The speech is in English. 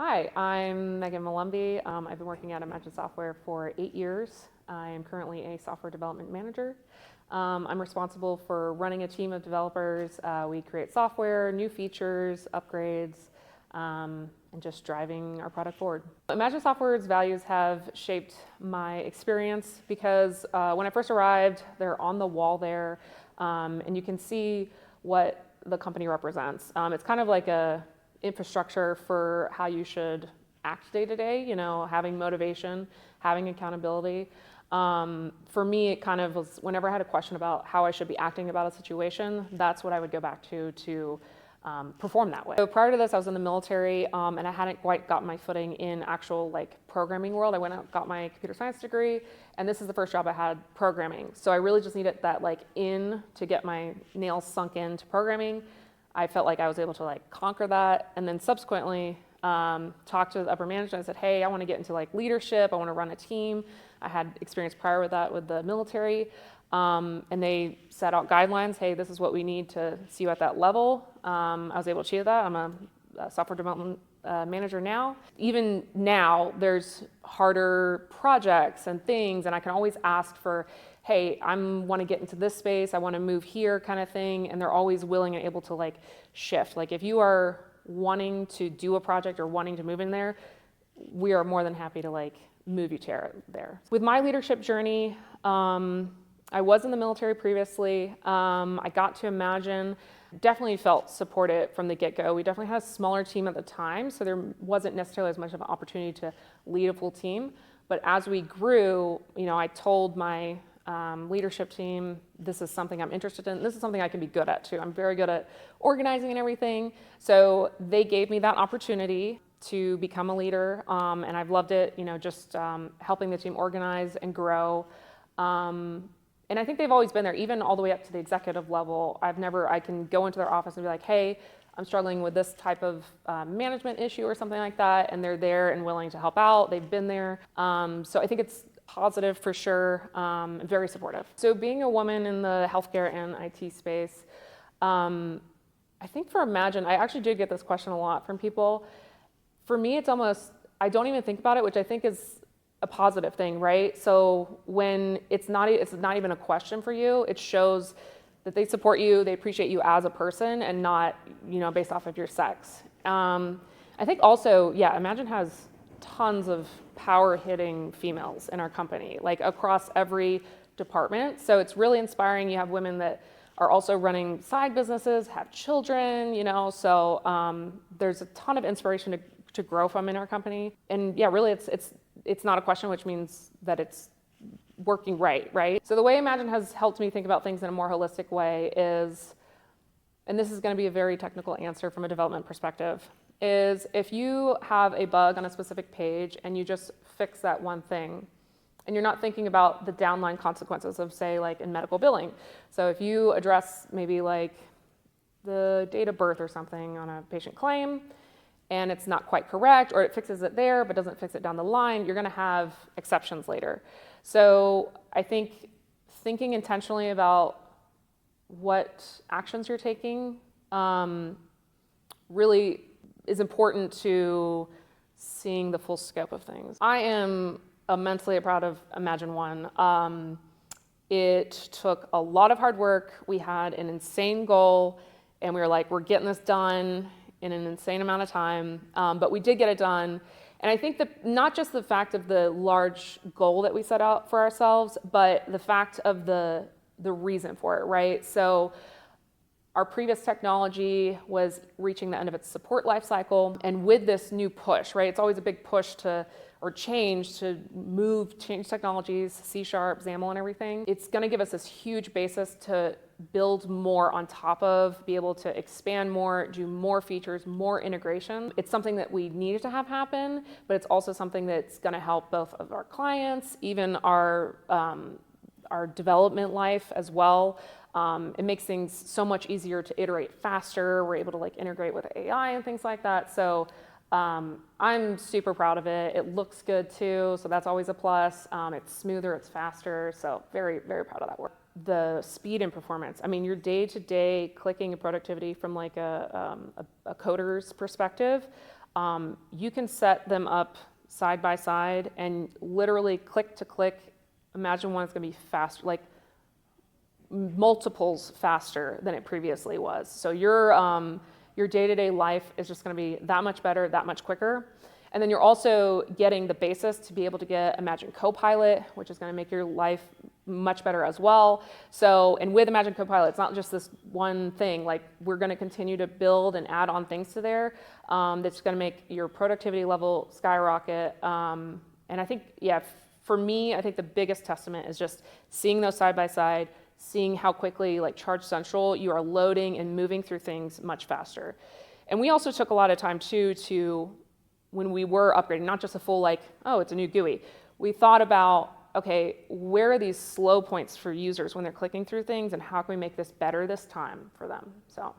Hi, I'm Megan Molumby. I've been working at ImagineSoftware for 8 years. I am currently a software development manager. I'm responsible for running a team of developers. We create software, new features, upgrades, and just driving our product forward. ImagineSoftware's values have shaped my experience because when I first arrived, they're on the wall there, and you can see what the company represents. It's kind of like a infrastructure for how you should act day to day, having motivation, having accountability. For me, it kind of was whenever I had a question about how I should be acting about a situation, that's what I would go back to perform that way. So prior to this, I was in the military, and I hadn't quite gotten my footing in actual programming world. I went out, got my computer science degree, and this is the first job I had programming. So I really just needed that in to get my nails sunk into programming. I felt like I was able to conquer that, and then subsequently talked to the upper management. I said, hey, I want to get into leadership. I want to run a team. I had experience prior with that with the military, and they set out guidelines. Hey, this is what we need to see you at that level. I was able to achieve that. I'm a software development manager now. Even now, there's harder projects and things, and I can always ask for, hey, I want to get into this space, I want to move here kind of thing, and they're always willing and able to shift. If you are wanting to do a project or wanting to move in there, we are more than happy to move you to there. With my leadership journey, I was in the military previously. I got to Imagine, definitely felt supported from the get-go. We definitely had a smaller team at the time, so there wasn't necessarily as much of an opportunity to lead a full team. But as we grew, I told my leadership team, this is something I'm interested in. This is something I can be good at too. I'm very good at organizing and everything. So they gave me that opportunity to become a leader, and I've loved it, just helping the team organize and grow. And I think they've always been there, even all the way up to the executive level. I can go into their office and be like, hey, I'm struggling with this type of management issue or something like that, and they're there and willing to help out. They've been there. So I think it's positive for sure, very supportive. So being a woman in the healthcare and IT space, I think for Imagine, I actually did get this question a lot from people. For me, it's almost, I don't even think about it, which I think is a positive thing, right? So when it's not even a question for you, it shows that they support you, they appreciate you as a person and not, based off of your sex. I think also, Imagine has tons of power-hitting females in our company, across every department. So it's really inspiring. You have women that are also running side businesses, have children, so there's a ton of inspiration to grow from in our company. And really it's not a question, which means that it's working right? So the way Imagine has helped me think about things in a more holistic way is, and this is going to be a very technical answer from a development perspective, is if you have a bug on a specific page and you just fix that one thing, and you're not thinking about the downline consequences of, say, in medical billing. So if you address maybe the date of birth or something on a patient claim, and it's not quite correct, or it fixes it there but doesn't fix it down the line, you're going to have exceptions later. So I think thinking intentionally about what actions you're taking really is important to seeing the full scope of things. I am immensely proud of Imagine One. It took a lot of hard work. We had an insane goal, and we were we're getting this done in an insane amount of time, but we did get it done. And I think that not just the fact of the large goal that we set out for ourselves, but the fact of the reason for it, right? So our previous technology was reaching the end of its support lifecycle, and with this new push, right? It's always a big push change technologies, C#, XAML, and everything. It's going to give us this huge basis to build more on top of, be able to expand more, do more features, more integration. It's something that we needed to have happen, but it's also something that's going to help both of our clients, even our development life as well. It makes things so much easier to iterate faster. We're able to integrate with AI and things like that. So I'm super proud of it. It looks good too, so that's always a plus. It's smoother, it's faster, so very, very proud of that work. The speed and performance. I mean, your day-to-day clicking and productivity from a coder's perspective, You can set them up side by side and literally click to click. Imagine one is going to be faster, like multiples faster than it previously was. So your day-to-day life is just going to be that much better, that much quicker. And then you're also getting the basis to be able to get Imagine Copilot, which is going to make your life much better as well. So, and with Imagine Copilot, it's not just this one thing. Like, we're going to continue to build and add on things to there that's going to make your productivity level skyrocket. And I think, yeah, for me, I think the biggest testament is just seeing those side by side, seeing how quickly, like Charge Central, you are loading and moving through things much faster. And we also took a lot of time too to, when we were upgrading, not just a full like, oh, it's a new GUI. We thought about, okay, where are these slow points for users when they're clicking through things, and how can we make this better this time for them? So.